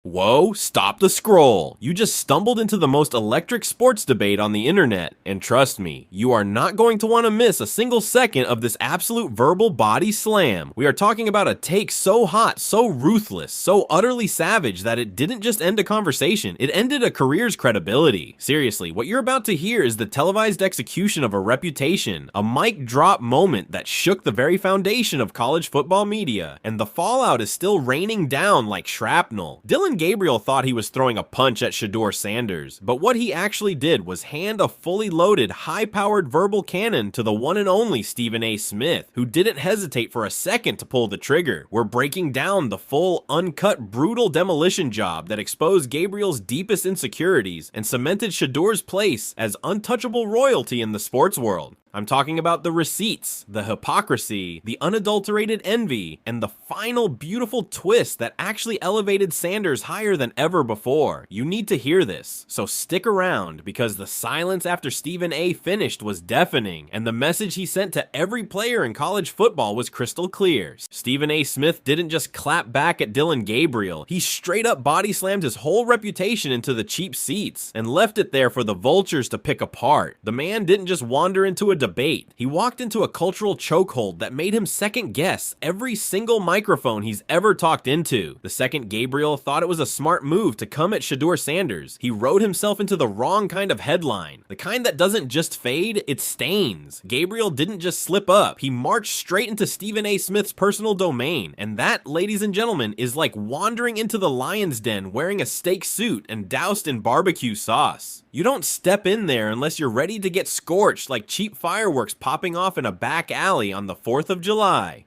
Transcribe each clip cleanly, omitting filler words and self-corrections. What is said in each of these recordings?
Whoa, stop the scroll. You just stumbled into the most electric sports debate on the internet, and trust me, you are not going to want to miss a single second of this absolute verbal body slam. We are talking about a take so hot, so ruthless, so utterly savage that it didn't just end a conversation, it ended a career's credibility. Seriously, what you're about to hear is the televised execution of a reputation, a mic drop moment that shook the very foundation of college football media, and the fallout is still raining down like shrapnel. Dillon Gabriel thought he was throwing a punch at Shedeur Sanders, but what he actually did was hand a fully loaded, high-powered verbal cannon to the one and only Stephen A. Smith, who didn't hesitate for a second to pull the trigger. We're breaking down the full, uncut, brutal demolition job that exposed Gabriel's deepest insecurities and cemented Shedeur's place as untouchable royalty in the sports world. I'm talking about the receipts, the hypocrisy, the unadulterated envy, and the final beautiful twist that actually elevated Sanders higher than ever before. You need to hear this, so stick around, because the silence after Stephen A. finished was deafening, and the message he sent to every player in college football was crystal clear. Stephen A. Smith didn't just clap back at Dillon Gabriel, he straight up body slammed his whole reputation into the cheap seats, and left it there for the vultures to pick apart. The man didn't just wander into a debate. He walked into a cultural chokehold that made him second guess every single microphone he's ever talked into. The second Gabriel thought it was a smart move to come at Shedeur Sanders, he wrote himself into the wrong kind of headline. The kind that doesn't just fade, it stains. Gabriel didn't just slip up, he marched straight into Stephen A. Smith's personal domain. And that, ladies and gentlemen, is like wandering into the lion's den wearing a steak suit and doused in barbecue sauce. You don't step in there unless you're ready to get scorched like cheap fireworks popping off in a back alley on the 4th of July.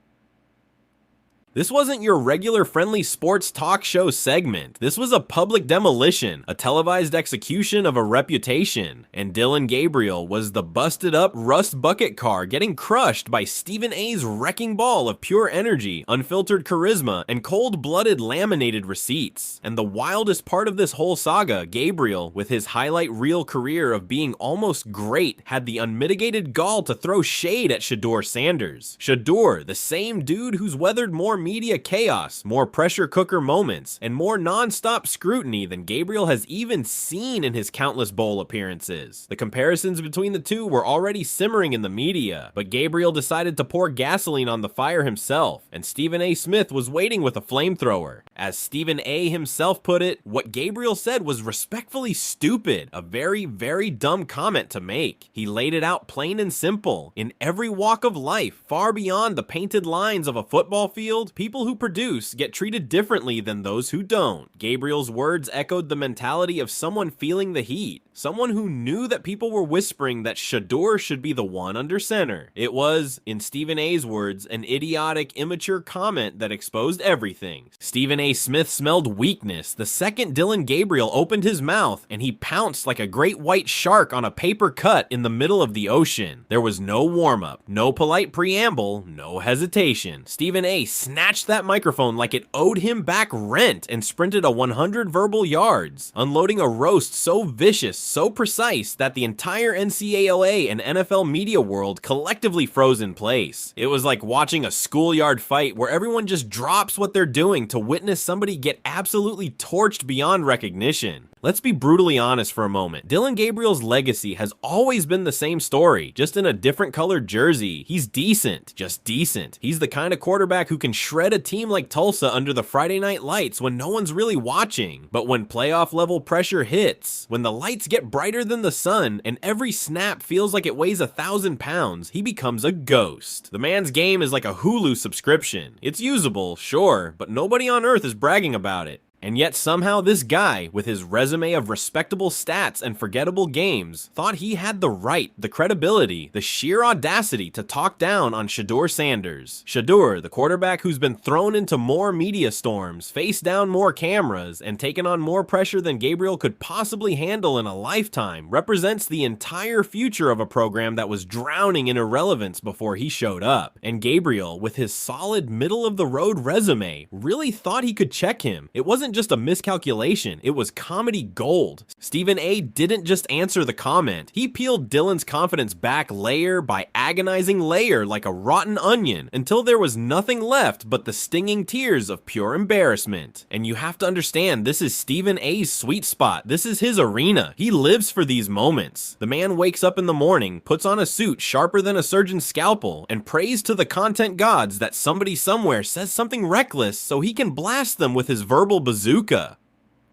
This wasn't your regular friendly sports talk show segment. This was a public demolition, a televised execution of a reputation. And Dillon Gabriel was the busted up rust bucket car getting crushed by Stephen A.'s wrecking ball of pure energy, unfiltered charisma, and cold-blooded laminated receipts. And the wildest part of this whole saga, Gabriel, with his highlight reel career of being almost great, had the unmitigated gall to throw shade at Shedeur Sanders. Shedeur, the same dude who's weathered more media chaos, more pressure cooker moments, and more non-stop scrutiny than Gabriel has even seen in his countless bowl appearances. The comparisons between the two were already simmering in the media, but Gabriel decided to pour gasoline on the fire himself, and Stephen A. Smith was waiting with a flamethrower. As Stephen A. himself put it, what Gabriel said was respectfully stupid, a very, very dumb comment to make. He laid it out plain and simple. In every walk of life, far beyond the painted lines of a football field, people who produce get treated differently than those who don't. Gabriel's words echoed the mentality of someone feeling the heat, someone who knew that people were whispering that Shedeur should be the one under center. It was, in Stephen A.'s words, an idiotic, immature comment that exposed everything. Stephen A. Smith smelled weakness the second Dillon Gabriel opened his mouth, and he pounced like a great white shark on a paper cut in the middle of the ocean. There was no warm-up, no polite preamble, no hesitation. Stephen A. snatched that microphone like it owed him back rent and sprinted a 100 verbal yards, unloading a roast so vicious, so precise that the entire NCAA and NFL media world collectively froze in place. It was like watching a schoolyard fight where everyone just drops what they're doing to witness somebody get absolutely torched beyond recognition. Let's be brutally honest for a moment. Dillon Gabriel's legacy has always been the same story, just in a different colored jersey. He's decent, just decent. He's the kind of quarterback who can shred a team like Tulsa under the Friday night lights when no one's really watching. But when playoff level pressure hits, when the lights get brighter than the sun, and every snap feels like it weighs 1,000 pounds, he becomes a ghost. The man's game is like a Hulu subscription. It's usable, sure, but nobody on earth is bragging about it. And yet somehow this guy, with his resume of respectable stats and forgettable games, thought he had the right, the credibility, the sheer audacity to talk down on Shedeur Sanders. Shedeur, the quarterback who's been thrown into more media storms, faced down more cameras, and taken on more pressure than Gabriel could possibly handle in a lifetime, represents the entire future of a program that was drowning in irrelevance before he showed up. And Gabriel, with his solid middle-of-the-road resume, really thought he could check him. It wasn't wasn't just a miscalculation, it was comedy gold. Stephen A. didn't just answer the comment, he peeled Dillon's confidence back layer by agonizing layer like a rotten onion until there was nothing left but the stinging tears of pure embarrassment. And you have to understand, this is Stephen A.'s sweet spot. This is his arena. He lives for these moments. The man wakes up in the morning, puts on a suit sharper than a surgeon's scalpel, and prays to the content gods that somebody somewhere says something reckless so he can blast them with his verbal bazooka.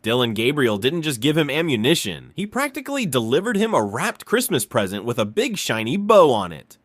Dillon Gabriel didn't just give him ammunition, he practically delivered him a wrapped Christmas present with a big shiny bow on it.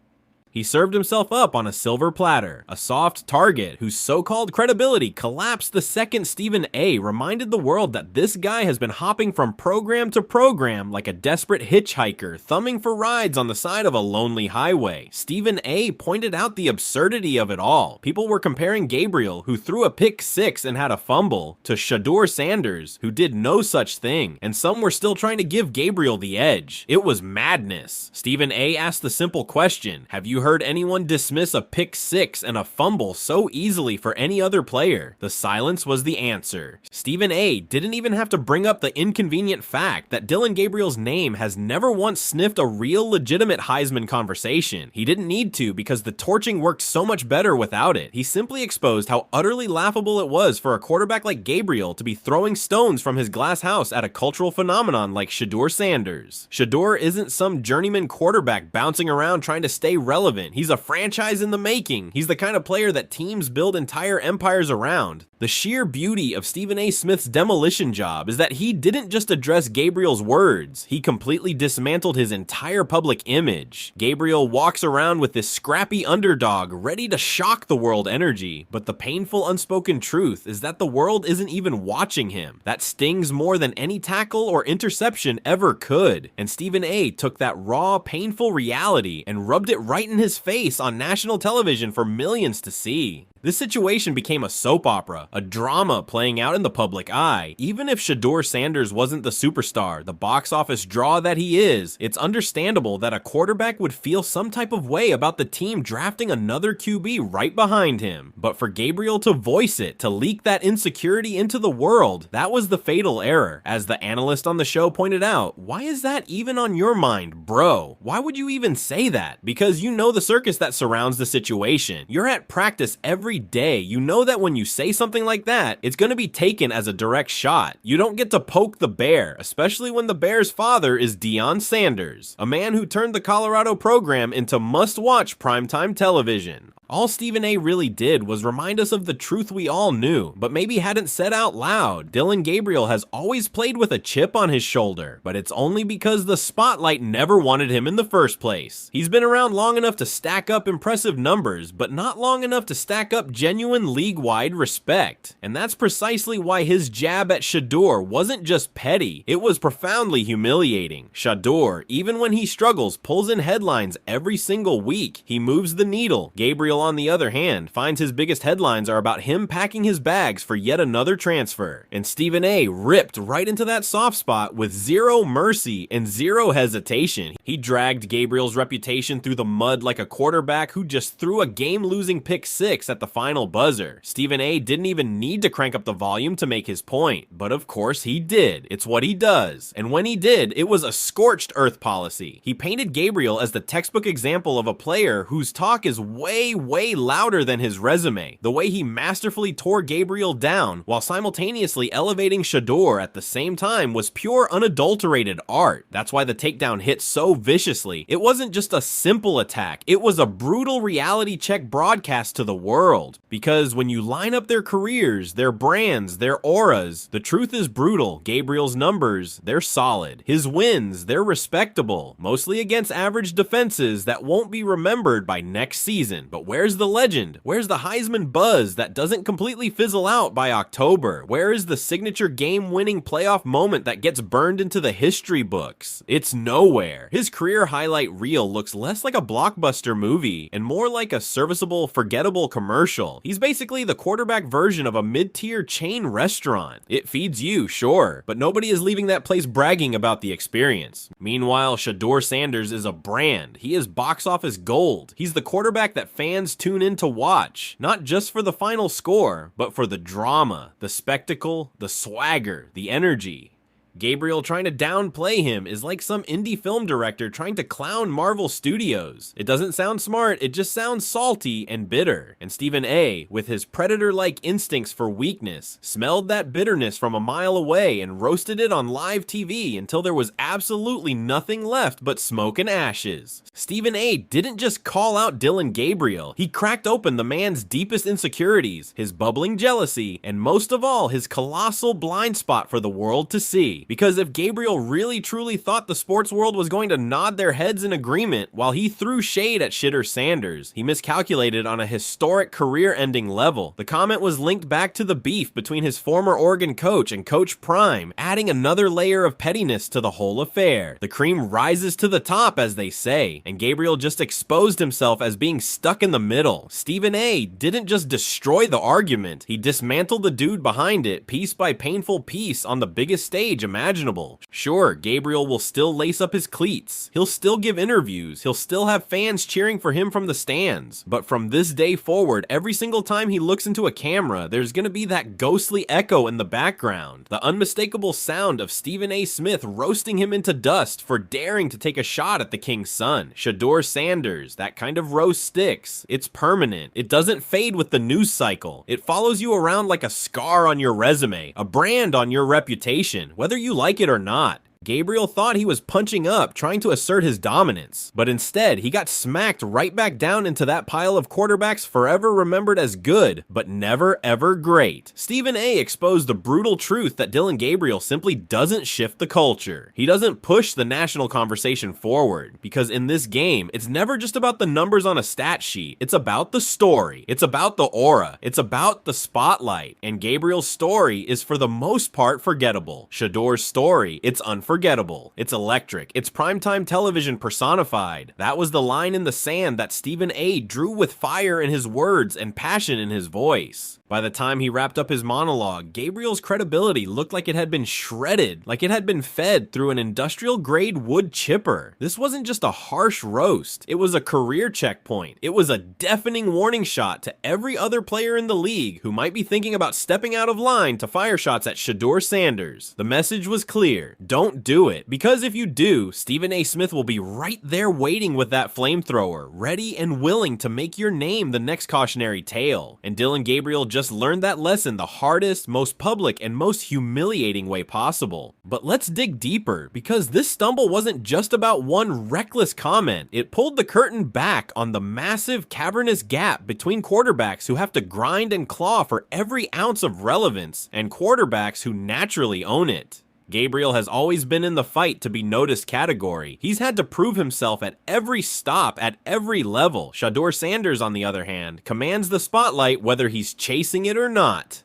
He served himself up on a silver platter, a soft target whose so-called credibility collapsed the second Stephen A. reminded the world that this guy has been hopping from program to program like a desperate hitchhiker thumbing for rides on the side of a lonely highway. Stephen A. pointed out the absurdity of it all. People were comparing Gabriel, who threw a pick six and had a fumble, to Shedeur Sanders, who did no such thing, and some were still trying to give Gabriel the edge. It was madness. Stephen A. asked the simple question, have you heard anyone dismiss a pick six and a fumble so easily for any other player? The silence was the answer. Stephen A. didn't even have to bring up the inconvenient fact that Dillon Gabriel's name has never once sniffed a real legitimate Heisman conversation. He didn't need to because the torching worked so much better without it. He simply exposed how utterly laughable it was for a quarterback like Gabriel to be throwing stones from his glass house at a cultural phenomenon like Shedeur Sanders. Shedeur isn't some journeyman quarterback bouncing around trying to stay relevant. He's a franchise in the making. He's the kind of player that teams build entire empires around. The sheer beauty of Stephen A. Smith's demolition job is that he didn't just address Gabriel's words, he completely dismantled his entire public image. Gabriel walks around with this scrappy underdog ready to shock the world energy, but the painful unspoken truth is that the world isn't even watching him. That stings more than any tackle or interception ever could. And Stephen A. took that raw, painful reality and rubbed it right in his face on national television for millions to see. This situation became a soap opera, a drama playing out in the public eye. Even if Shedeur Sanders wasn't the superstar, the box office draw that he is, it's understandable that a quarterback would feel some type of way about the team drafting another QB right behind him. But for Gabriel to voice it, to leak that insecurity into the world, that was the fatal error. As the analyst on the show pointed out, why is that even on your mind, bro? Why would you even say that? Because you know the circus that surrounds the situation. You're at practice every day. You know that when you say something like that, it's going to be taken as a direct shot. You don't get to poke the bear, especially when the bear's father is Dillon Sanders, a man who turned the Colorado program into must-watch primetime television. All Stephen A. really did was remind us of the truth we all knew, but maybe hadn't said out loud. Dillon Gabriel has always played with a chip on his shoulder, but it's only because the spotlight never wanted him in the first place. He's been around long enough to stack up impressive numbers, but not long enough to stack up genuine league-wide respect. And that's precisely why his jab at Shedeur wasn't just petty, it was profoundly humiliating. Shedeur, even when he struggles, pulls in headlines every single week. He moves the needle. Gabriel, on the other hand, finds his biggest headlines are about him packing his bags for yet another transfer. And Stephen A. ripped right into that soft spot with zero mercy and zero hesitation. He dragged Gabriel's reputation through the mud like a quarterback who just threw a game-losing pick six at the final buzzer. Stephen A. didn't even need to crank up the volume to make his point, but of course he did. It's what he does. And when he did, it was a scorched earth policy. He painted Gabriel as the textbook example of a player whose talk is way louder than his resume. The way he masterfully tore Gabriel down while simultaneously elevating Shedeur at the same time was pure unadulterated art. That's why the takedown hit so viciously. It wasn't just a simple attack, it was a brutal reality check broadcast to the world. Because when you line up their careers, their brands, their auras, the truth is brutal. Gabriel's numbers, they're solid. His wins, they're respectable. Mostly against average defenses that won't be remembered by next season. But where's the legend? Where's the Heisman buzz that doesn't completely fizzle out by October? Where is the signature game-winning playoff moment that gets burned into the history books? It's nowhere. His career highlight reel looks less like a blockbuster movie and more like a serviceable, forgettable commercial. He's basically the quarterback version of a mid-tier chain restaurant. It feeds you, sure, but nobody is leaving that place bragging about the experience. Meanwhile, Shedeur Sanders is a brand. He is box office gold. He's the quarterback that fans fans tune in to watch, not just for the final score, but for the drama, the spectacle, the swagger, the energy. Gabriel trying to downplay him is like some indie film director trying to clown Marvel Studios. It doesn't sound smart, it just sounds salty and bitter. And Stephen A., with his predator-like instincts for weakness, smelled that bitterness from a mile away and roasted it on live TV until there was absolutely nothing left but smoke and ashes. Stephen A. didn't just call out Dillon Gabriel, he cracked open the man's deepest insecurities, his bubbling jealousy, and most of all, his colossal blind spot for the world to see. Because if Gabriel really truly thought the sports world was going to nod their heads in agreement while he threw shade at Shedeur Sanders, he miscalculated on a historic career-ending level. The comment was linked back to the beef between his former Oregon coach and Coach Prime, adding another layer of pettiness to the whole affair. The cream rises to the top, as they say, and Gabriel just exposed himself as being stuck in the middle. Stephen A. didn't just destroy the argument, he dismantled the dude behind it piece by painful piece on the biggest stage imaginable. Sure, Gabriel will still lace up his cleats, he'll still give interviews, he'll still have fans cheering for him from the stands, but from this day forward, every single time he looks into a camera, there's gonna be that ghostly echo in the background, the unmistakable sound of Stephen A. Smith roasting him into dust for daring to take a shot at the king's son. Shedeur Sanders, that kind of roast sticks. It's permanent. It doesn't fade with the news cycle. It follows you around like a scar on your resume, a brand on your reputation, whether you like it or not. Gabriel thought he was punching up, trying to assert his dominance, but instead he got smacked right back down into that pile of quarterbacks forever remembered as good, but never ever great. Stephen A. exposed the brutal truth that Dillon Gabriel simply doesn't shift the culture. He doesn't push the national conversation forward, because in this game, it's never just about the numbers on a stat sheet, it's about the story, it's about the aura, it's about the spotlight, and Gabriel's story is for the most part forgettable. Shedeur's story, it's unforgettable. It's electric. It's primetime television personified. That was the line in the sand that Stephen A. drew with fire in his words and passion in his voice. By the time he wrapped up his monologue, Gabriel's credibility looked like it had been shredded, like it had been fed through an industrial-grade wood chipper. This wasn't just a harsh roast, it was a career checkpoint. It was a deafening warning shot to every other player in the league who might be thinking about stepping out of line to fire shots at Shedeur Sanders. The message was clear: don't do it, because if you do, Stephen A. Smith will be right there waiting with that flamethrower, ready and willing to make your name the next cautionary tale. And Dillon Gabriel just learned that lesson the hardest, most public, and most humiliating way possible. But let's dig deeper, because this stumble wasn't just about one reckless comment. It pulled the curtain back on the massive, cavernous gap between quarterbacks who have to grind and claw for every ounce of relevance, and quarterbacks who naturally own it. Gabriel has always been in the fight to be noticed category. He's had to prove himself at every stop, at every level. Shedeur Sanders, on the other hand, commands the spotlight whether he's chasing it or not.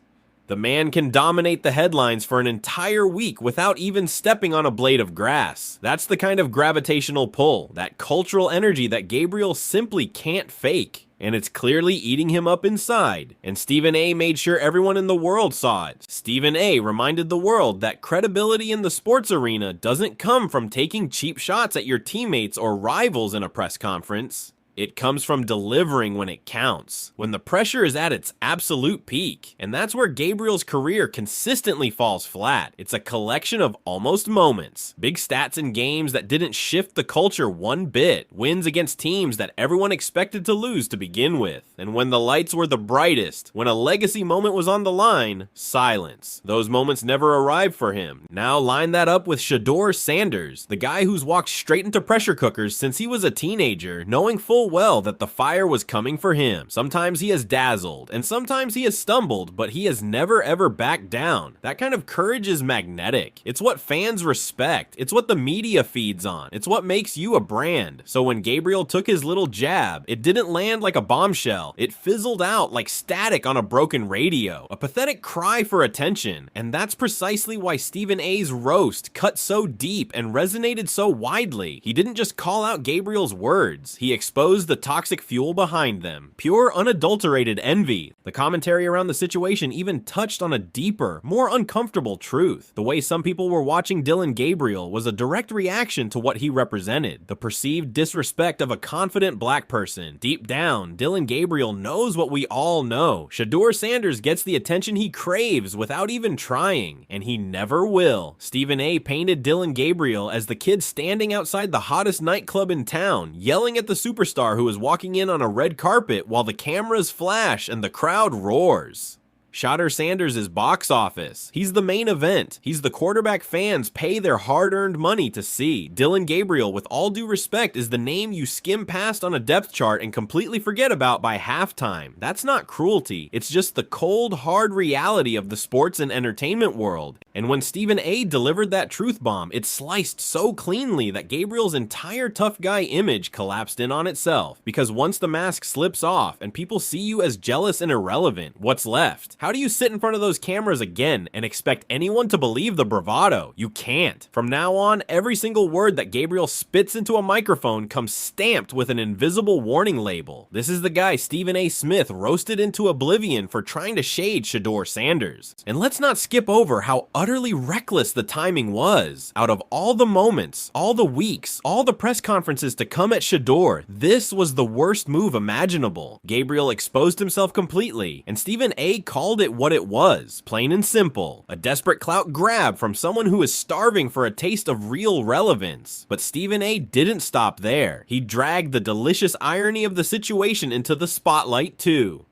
The man can dominate the headlines for an entire week without even stepping on a blade of grass. That's the kind of gravitational pull, that cultural energy that Gabriel simply can't fake. And it's clearly eating him up inside. And Stephen A. made sure everyone in the world saw it. Stephen A. reminded the world that credibility in the sports arena doesn't come from taking cheap shots at your teammates or rivals in a press conference. It comes from delivering when it counts, when the pressure is at its absolute peak. And that's where Gabriel's career consistently falls flat. It's a collection of almost moments. Big stats in games that didn't shift the culture one bit. Wins against teams that everyone expected to lose to begin with. And when the lights were the brightest, when a legacy moment was on the line, silence. Those moments never arrived for him. Now line that up with Shedeur Sanders, the guy who's walked straight into pressure cookers since he was a teenager, knowing full well that the fire was coming for him. Sometimes he has dazzled, and sometimes he has stumbled, but he has never ever backed down. That kind of courage is magnetic. It's what fans respect. It's what the media feeds on. It's what makes you a brand. So when Gabriel took his little jab, it didn't land like a bombshell. It fizzled out like static on a broken radio. A pathetic cry for attention. And that's precisely why Stephen A.'s roast cut so deep and resonated so widely. He didn't just call out Gabriel's words. He exposed knows the toxic fuel behind them. Pure, unadulterated envy. The commentary around the situation even touched on a deeper, more uncomfortable truth. The way some people were watching Dillon Gabriel was a direct reaction to what he represented. The perceived disrespect of a confident black person. Deep down, Dillon Gabriel knows what we all know. Shedeur Sanders gets the attention he craves without even trying, and he never will. Stephen A. painted Dillon Gabriel as the kid standing outside the hottest nightclub in town, yelling at the superstar who is walking in on a red carpet while the cameras flash and the crowd roars. Shedeur Sanders' box office. He's the main event. He's the quarterback fans pay their hard-earned money to see. Dillon Gabriel, with all due respect, is the name you skim past on a depth chart and completely forget about by halftime. That's not cruelty. It's just the cold, hard reality of the sports and entertainment world. And when Stephen A. delivered that truth bomb, it sliced so cleanly that Gabriel's entire tough guy image collapsed in on itself. Because once the mask slips off and people see you as jealous and irrelevant, what's left? How do you sit in front of those cameras again and expect anyone to believe the bravado? You can't. From now on, every single word that Gabriel spits into a microphone comes stamped with an invisible warning label. This is the guy Stephen A. Smith roasted into oblivion for trying to shade Shedeur Sanders. And let's not skip over how utterly reckless the timing was. Out of all the moments, all the weeks, all the press conferences to come at Shedeur, this was the worst move imaginable. Gabriel exposed himself completely, and Stephen A. called it what it was, plain and simple. A desperate clout grab from someone who is starving for a taste of real relevance. But Stephen A. didn't stop there. He dragged the delicious irony of the situation into the spotlight too.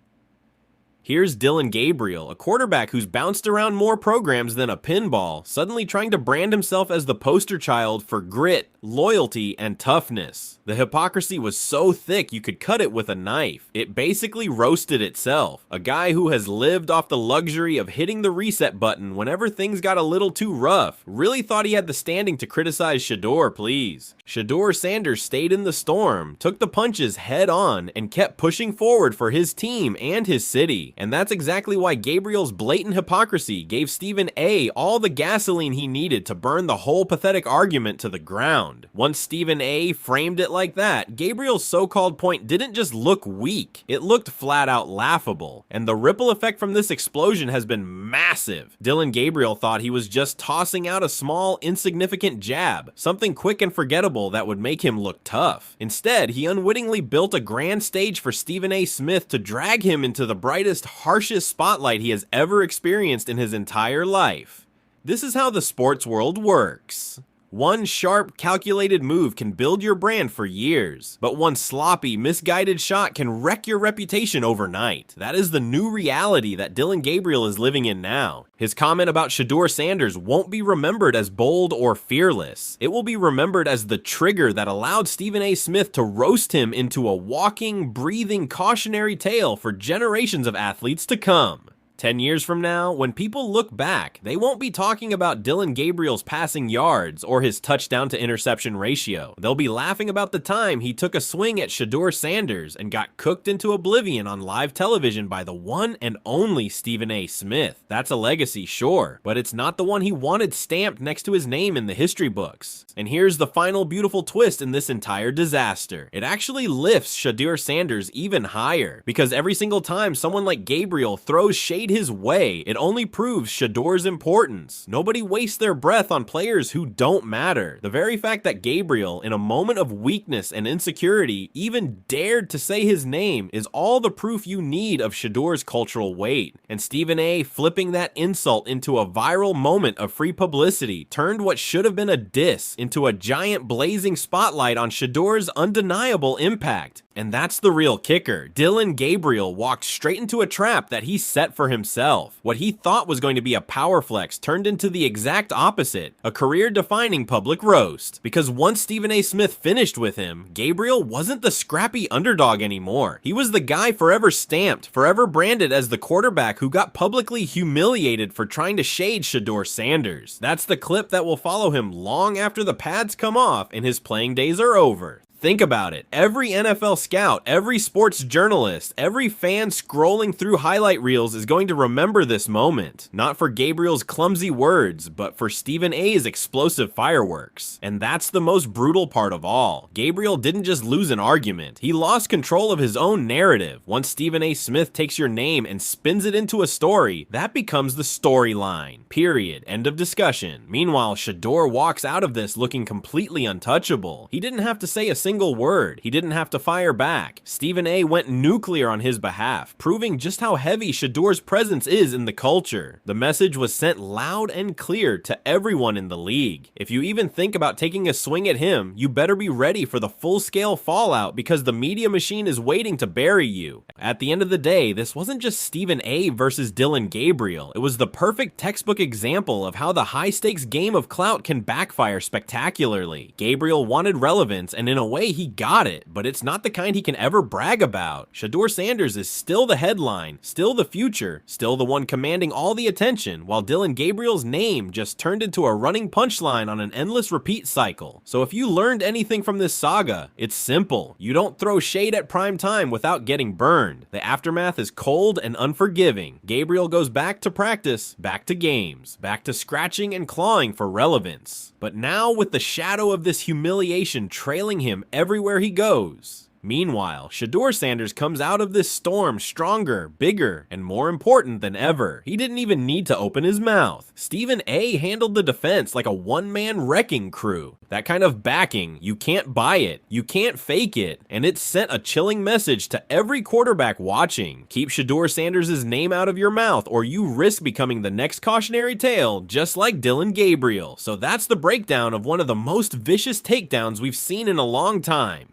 Here's Dillon Gabriel, a quarterback who's bounced around more programs than a pinball, suddenly trying to brand himself as the poster child for grit, loyalty, and toughness. The hypocrisy was so thick you could cut it with a knife. It basically roasted itself. A guy who has lived off the luxury of hitting the reset button whenever things got a little too rough really thought he had the standing to criticize Shedeur, please. Shedeur Sanders stayed in the storm, took the punches head on, and kept pushing forward for his team and his city. And that's exactly why Gabriel's blatant hypocrisy gave Stephen A. all the gasoline he needed to burn the whole pathetic argument to the ground. Once Stephen A. framed it like that, Gabriel's so-called point didn't just look weak, it looked flat out laughable. And the ripple effect from this explosion has been massive. Dillon Gabriel thought he was just tossing out a small, insignificant jab, something quick and forgettable that would make him look tough. Instead, he unwittingly built a grand stage for Stephen A. Smith to drag him into the brightest, harshest spotlight he has ever experienced in his entire life. This is how the sports world works. One sharp, calculated move can build your brand for years, but one sloppy, misguided shot can wreck your reputation overnight. That is the new reality that Dillon Gabriel is living in now. His comment about Shedeur Sanders won't be remembered as bold or fearless. It will be remembered as the trigger that allowed Stephen A. Smith to roast him into a walking, breathing cautionary tale for generations of athletes to come. 10 years from now, when people look back, they won't be talking about Dillon Gabriel's passing yards or his touchdown to interception ratio. They'll be laughing about the time he took a swing at Shedeur Sanders and got cooked into oblivion on live television by the one and only Stephen A. Smith. That's a legacy, sure, but it's not the one he wanted stamped next to his name in the history books. And here's the final beautiful twist in this entire disaster. It actually lifts Shedeur Sanders even higher, because every single time someone like Gabriel throws shade his way, it only proves Shedeur's importance. Nobody wastes their breath on players who don't matter. The very fact that Gabriel, in a moment of weakness and insecurity, even dared to say his name is all the proof you need of Shedeur's cultural weight. And Stephen A. flipping that insult into a viral moment of free publicity turned what should have been a diss into a giant blazing spotlight on Shedeur's undeniable impact. And that's the real kicker. Dillon Gabriel walked straight into a trap that he set for himself. What he thought was going to be a power flex turned into the exact opposite, a career-defining public roast. Because once Stephen A. Smith finished with him, Gabriel wasn't the scrappy underdog anymore. He was the guy forever stamped, forever branded as the quarterback who got publicly humiliated for trying to shade Shedeur Sanders. That's the clip that will follow him long after the pads come off and his playing days are over. Think about it. Every NFL scout, every sports journalist, every fan scrolling through highlight reels is going to remember this moment. Not for Gabriel's clumsy words, but for Stephen A's explosive fireworks. And that's the most brutal part of all. Gabriel didn't just lose an argument. He lost control of his own narrative. Once Stephen A. Smith takes your name and spins it into a story, that becomes the storyline. Period. End of discussion. Meanwhile, Shedeur walks out of this looking completely untouchable. He didn't have to say a single word. He didn't have to fire back. Stephen A. went nuclear on his behalf, proving just how heavy Shedeur's presence is in the culture. The message was sent loud and clear to everyone in the league. If you even think about taking a swing at him, you better be ready for the full-scale fallout because the media machine is waiting to bury you. At the end of the day, this wasn't just Stephen A. versus Dillon Gabriel. It was the perfect textbook example of how the high-stakes game of clout can backfire spectacularly. Gabriel wanted relevance, and in a way he got it, but it's not the kind he can ever brag about. Shedeur Sanders is still the headline, still the future, still the one commanding all the attention, while Dillon Gabriel's name just turned into a running punchline on an endless repeat cycle. So if you learned anything from this saga, it's simple. You don't throw shade at prime time without getting burned. The aftermath is cold and unforgiving. Gabriel goes back to practice, back to games, back to scratching and clawing for relevance. But now with the shadow of this humiliation trailing him everywhere he goes. Meanwhile, Shedeur Sanders comes out of this storm stronger, bigger, and more important than ever. He didn't even need to open his mouth. Stephen A. handled the defense like a one-man wrecking crew. That kind of backing, you can't buy it, you can't fake it, and it sent a chilling message to every quarterback watching. Keep Shedeur Sanders' name out of your mouth or you risk becoming the next cautionary tale, just like Dillon Gabriel. So that's the breakdown of one of the most vicious takedowns we've seen in a long time.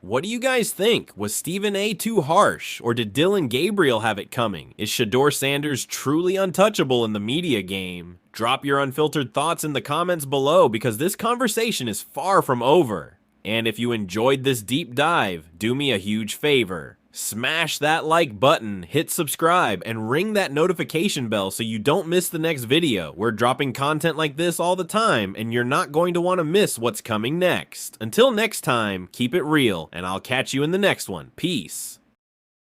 What do you guys think? Was Stephen A. too harsh, or did Dillon Gabriel have it coming? Is Shedeur Sanders truly untouchable in the media game? Drop your unfiltered thoughts in the comments below because this conversation is far from over. And if you enjoyed this deep dive, do me a huge favor. Smash that like button, hit subscribe, and ring that notification bell so you don't miss the next video. We're dropping content like this all the time, and you're not going to want to miss what's coming next. Until next time, keep it real, and I'll catch you in the next one. Peace.